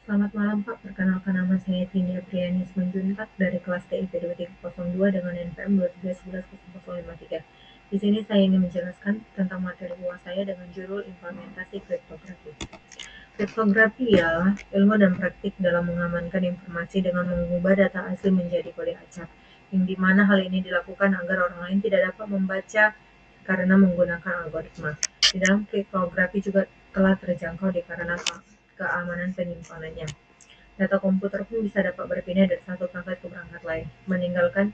Selamat malam Pak, perkenalkan nama saya Tini Apriani Simanjuntak dari kelas TIP 2302 dengan NPM 23110053. Di sini saya ingin menjelaskan tentang materi UAS saya dengan judul Implementasi Kriptografi. Kriptografi ialah ilmu dan praktik dalam mengamankan informasi dengan mengubah data asli menjadi kode acak, yang dimana hal ini dilakukan agar orang lain tidak dapat membaca karena menggunakan algoritma. Di dalam kriptografi juga telah terjangkau dikarenakan keamanan penyimpanannya. Data komputer pun bisa dapat berpindah dari satu perangkat ke perangkat lain, meninggalkan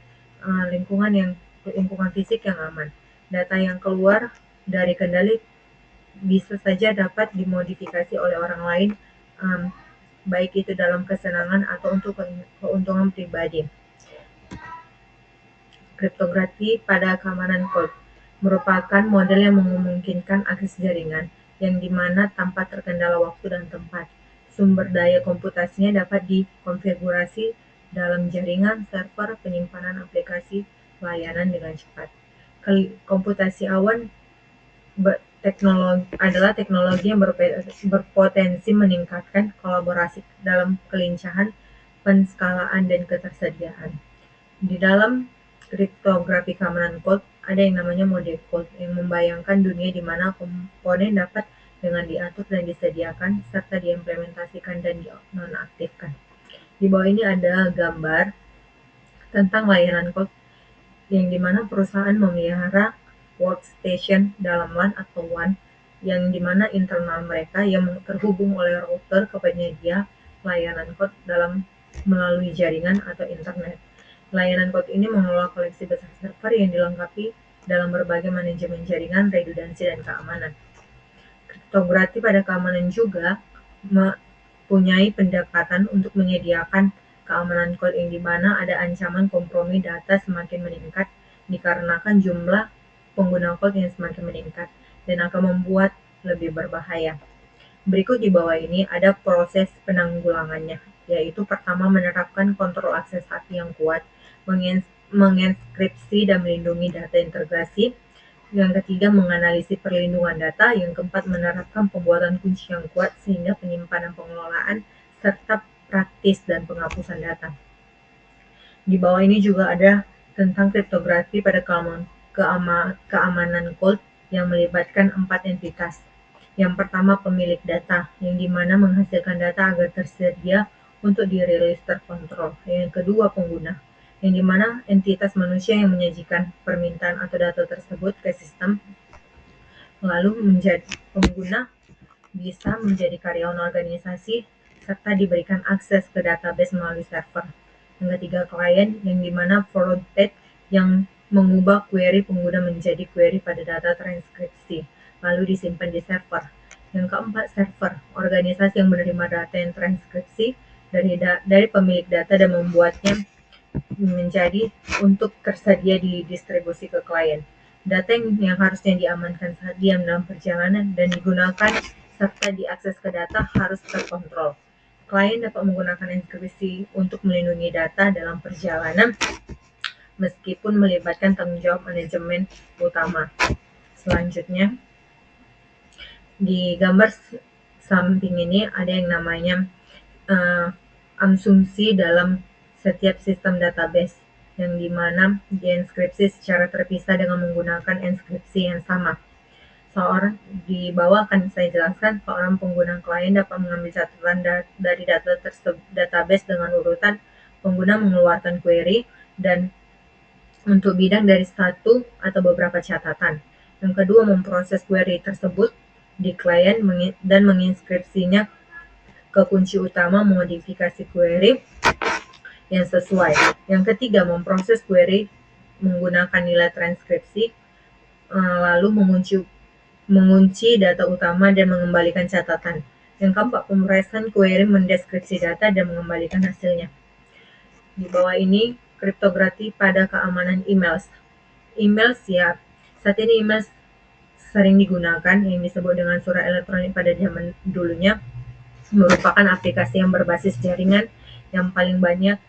lingkungan fisik yang aman. Data yang keluar dari kendali bisa saja dapat dimodifikasi oleh orang lain, baik itu dalam kesenangan atau untuk keuntungan pribadi. Kriptografi pada keamanan code merupakan model yang memungkinkan akses jaringan, yang dimana tanpa terkendala waktu dan tempat. Sumber daya komputasinya dapat dikonfigurasi dalam jaringan, server, penyimpanan aplikasi, layanan dengan cepat. Komputasi awan adalah teknologi yang berpotensi meningkatkan kolaborasi dalam kelincahan, penskalaan, dan ketersediaan. Di dalam kriptografi keamanan code, ada yang namanya mode code, yang membayangkan dunia di mana komponen dapat dengan diatur dan disediakan, serta diimplementasikan dan dinonaktifkan. Di bawah ini ada gambar tentang layanan code, yang dimana perusahaan memelihara workstation dalam LAN atau WAN, yang dimana internal mereka yang terhubung oleh router ke penyedia layanan code melalui jaringan atau internet. Layanan code ini mengelola koleksi besar server yang dilengkapi dalam berbagai manajemen jaringan, redundansi, dan keamanan. Kriptografi pada keamanan juga mempunyai pendekatan untuk menyediakan keamanan code, yang dimana ada ancaman kompromi data semakin meningkat dikarenakan jumlah pengguna code yang semakin meningkat dan akan membuat lebih berbahaya. Berikut di bawah ini ada proses penanggulangannya, yaitu pertama menerapkan kontrol akses haki yang kuat, menginskripsi dan melindungi data integrasi. Yang ketiga, menganalisis perlindungan data. Yang keempat, menerapkan pembuatan kunci yang kuat sehingga penyimpanan, pengelolaan, serta praktis dan penghapusan data. Di bawah ini juga ada tentang kriptografi pada keamanan code yang melibatkan 4 entitas. Yang pertama, pemilik data, yang dimana menghasilkan data agar tersedia untuk dirilis terkontrol. Yang kedua, pengguna, yang dimana entitas manusia yang menyajikan permintaan atau data tersebut ke sistem. Lalu pengguna bisa menjadi karyawan organisasi serta diberikan akses ke database melalui server. Yang ketiga, klien, yang dimana frontend yang mengubah query pengguna menjadi query pada data transkripsi, lalu disimpan di server. Yang keempat, server, organisasi yang menerima data yang transkripsi dari pemilik data dan membuatnya menjadi untuk tersedia di distribusi ke klien. Data yang harusnya diamankan saat diam dalam perjalanan dan digunakan serta diakses ke data harus terkontrol. Klien dapat menggunakan enkripsi untuk melindungi data dalam perjalanan, meskipun melibatkan tanggung jawab manajemen utama. Selanjutnya, di gambar samping ini ada yang namanya asumsi dalam setiap sistem database, yang dimana dienkripsi secara terpisah dengan menggunakan enkripsi yang sama. Di bawah akan saya jelaskan, seorang pengguna klien dapat mengambil catatan dari database dengan urutan pengguna mengeluarkan query dan untuk bidang dari satu atau beberapa catatan. Yang kedua, memproses query tersebut di klien dan menginskripsinya ke kunci utama, modifikasi query yang sesuai. Yang ketiga, memproses query menggunakan nilai transkripsi, lalu mengunci data utama dan mengembalikan catatan. Yang keempat, pemrosesan query mendeskripsi data dan mengembalikan hasilnya. Di bawah ini, kriptografi pada keamanan email. Saat ini email sering digunakan, yang disebut dengan surat elektronik pada zaman dulunya, merupakan aplikasi yang berbasis jaringan yang paling banyak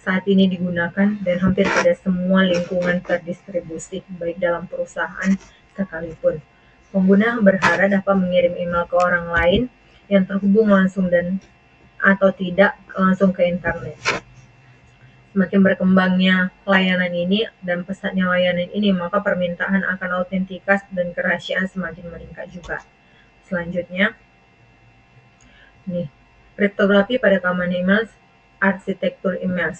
saat ini digunakan dan hampir pada semua lingkungan terdistribusi, baik dalam perusahaan sekalipun. Pengguna berharap dapat mengirim email ke orang lain yang terhubung langsung dan atau tidak langsung ke internet. Semakin berkembangnya layanan ini dan pesatnya layanan ini, maka permintaan akan autentikas dan kerahasiaan semakin meningkat juga. Selanjutnya, nih, kriptografi pada keamanan email, arsitektur email.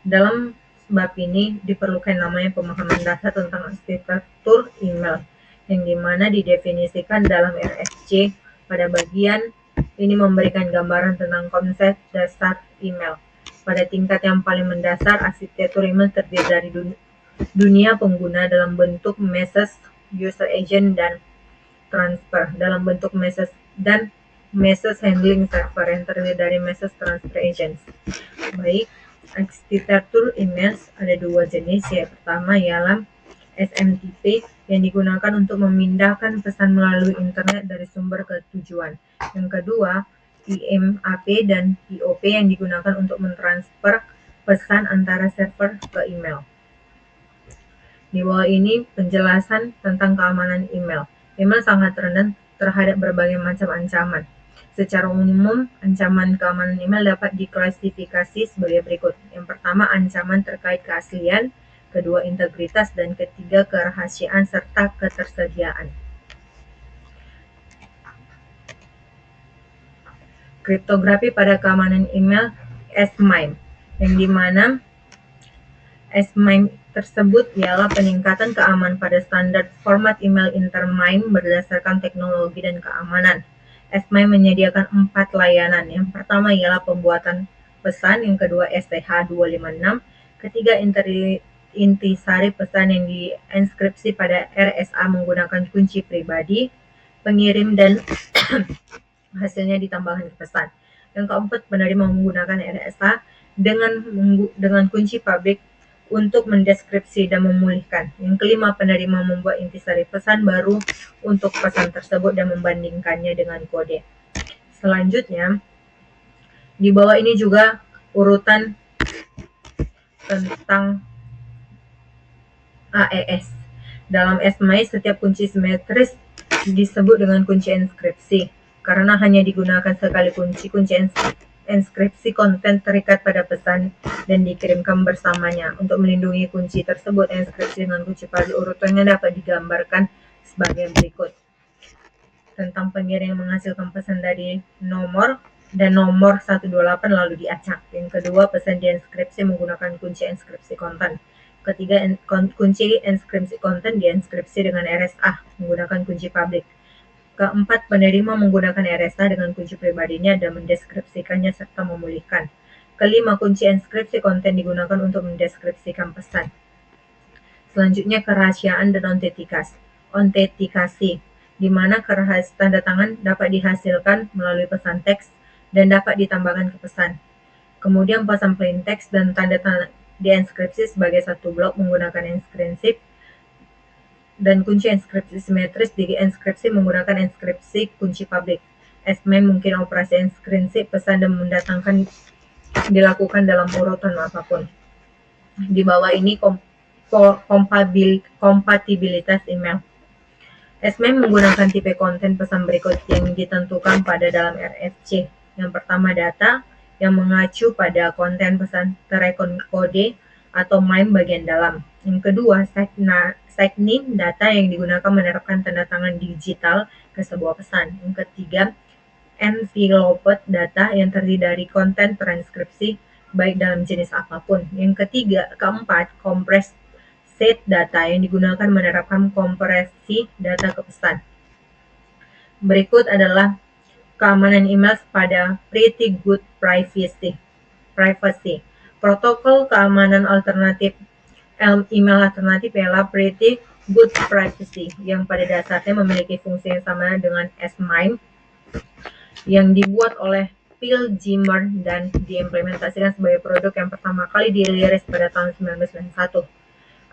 Dalam bab ini diperlukan namanya pemahaman dasar tentang arsitektur email, yang dimana didefinisikan dalam RFC. Pada bagian ini memberikan gambaran tentang konsep dasar email. Pada tingkat yang paling mendasar, arsitektur email terdiri dari dunia pengguna dalam bentuk message, user agent, dan transfer dalam bentuk message, dan message handling server yang terdiri dari message transfer agents. Baik, arsitektur email ada dua jenis, yang pertama ialah SMTP yang digunakan untuk memindahkan pesan melalui internet dari sumber ke tujuan. Yang kedua, IMAP dan IOP yang digunakan untuk mentransfer pesan antara server ke email. Di bawah ini penjelasan tentang keamanan email. Email sangat rentan terhadap berbagai macam ancaman. Secara umum, ancaman keamanan email dapat diklasifikasi sebagai berikut. Yang pertama, ancaman terkait keaslian, kedua, integritas, dan ketiga, kerahasiaan serta ketersediaan. Kriptografi pada keamanan email, S-MIME, yang dimana S-MIME tersebut ialah peningkatan keamanan pada standar format email inter-MIME berdasarkan teknologi dan keamanan. S-MIME menyediakan 4 layanan. Yang pertama ialah pembuatan pesan, yang kedua STH 256, ketiga intisari pesan yang dienkripsi pada RSA menggunakan kunci pribadi pengirim dan hasilnya ditambahkan ke pesan. Yang keempat, penerima menggunakan RSA dengan kunci publik untuk mendeskripsi dan memulihkan. Yang kelima, penerima membuat intisari pesan baru untuk pesan tersebut dan membandingkannya dengan kode. Selanjutnya, di bawah ini juga urutan tentang AES. Dalam S-MIME, setiap kunci simetris disebut dengan kunci inskripsi. Karena hanya digunakan sekali kunci inskripsi konten terikat pada pesan dan dikirimkan bersamanya. Untuk melindungi kunci tersebut, inskripsi dengan kunci publik urutannya dapat digambarkan sebagai berikut. Tentang pengirim yang menghasilkan pesan dari nomor 128 lalu diacak. Yang kedua, pesan diinskripsi menggunakan kunci inskripsi konten. Ketiga, kunci inskripsi konten diinskripsi dengan RSA menggunakan kunci publik. Keempat, penerima menggunakan RSA dengan kunci pribadinya dan mendeskripsikannya serta memulihkan. Kelima, kunci inskripsi konten digunakan untuk mendeskripsikan pesan. Selanjutnya, kerahasiaan dan autentikasi, di mana kerahasiaan tanda tangan dapat dihasilkan melalui pesan teks dan dapat ditambahkan ke pesan. Kemudian pesan plain text dan tanda tangan diinskripsi sebagai satu blok menggunakan inskripsi, dan kunci inskripsi simetris diinskripsi menggunakan inskripsi kunci publik. S-MIME mungkin operasi inskripsi pesan dan mendatangkan dilakukan dalam urutan apapun. Di bawah ini kompatibilitas email. S-MIME menggunakan tipe konten pesan berikut yang ditentukan pada dalam RFC. Yang pertama, data yang mengacu pada konten pesan terekode atau MIME bagian dalam. Yang kedua, signing data yang digunakan menerapkan tanda tangan digital ke sebuah pesan. Yang ketiga, enveloped data yang terdiri dari konten transkripsi baik dalam jenis apapun. Yang keempat, compressed set data yang digunakan menerapkan kompresi data ke pesan. Berikut adalah keamanan email pada Pretty Good Privacy. Protokol keamanan alternatif email alternatif ialah Pretty Good Privacy, yang pada dasarnya memiliki fungsi yang sama dengan S-MIME, yang dibuat oleh Phil Zimmer dan diimplementasikan sebagai produk yang pertama kali dirilis pada tahun 1991.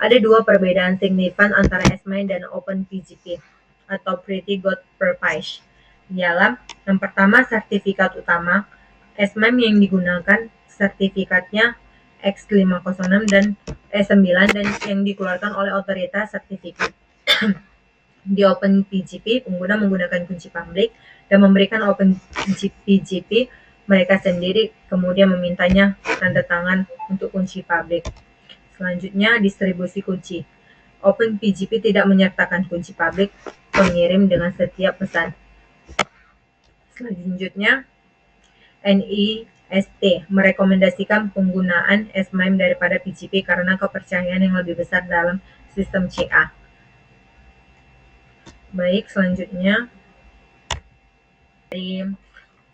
Ada dua perbedaan signifikan antara S-MIME dan OpenPGP atau Pretty Good Privacy. Ialah yang pertama, sertifikat utama. S-MIME yang digunakan sertifikatnya X506 dan E9 dan yang dikeluarkan oleh otoritas sertifikat. Di OpenPGP, pengguna menggunakan kunci publik dan memberikan OpenPGP mereka sendiri, kemudian memintanya tanda tangan untuk kunci publik. Selanjutnya, distribusi kunci. OpenPGP tidak menyertakan kunci publik pengirim dengan setiap pesan. Selanjutnya, NIST merekomendasikan penggunaan S/MIME daripada PGP karena kepercayaan yang lebih besar dalam sistem CA. Baik, selanjutnya dari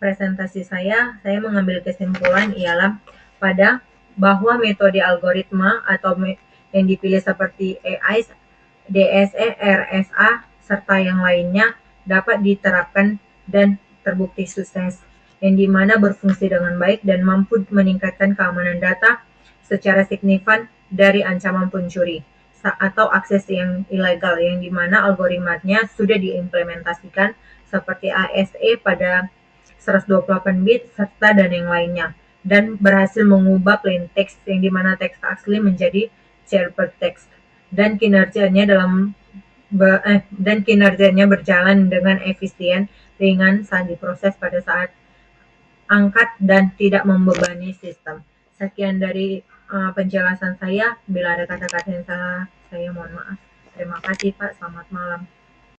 presentasi saya mengambil kesimpulan ialah bahwa metode algoritma atau yang dipilih seperti AI, DSE, RSA, serta yang lainnya dapat diterapkan dan terbukti sukses, yang dimana berfungsi dengan baik dan mampu meningkatkan keamanan data secara signifikan dari ancaman pencuri atau akses yang ilegal, yang dimana algoritmanya sudah diimplementasikan seperti ASE pada 128 bit serta dan yang lainnya, dan berhasil mengubah plain text yang dimana teks asli menjadi ciphertext, dan kinerjanya berjalan dengan efisien, ringan saat diproses pada saat angkat dan tidak membebani sistem. Sekian dari penjelasan saya. Bila ada kata-kata yang salah, saya mohon maaf. Terima kasih Pak, selamat malam.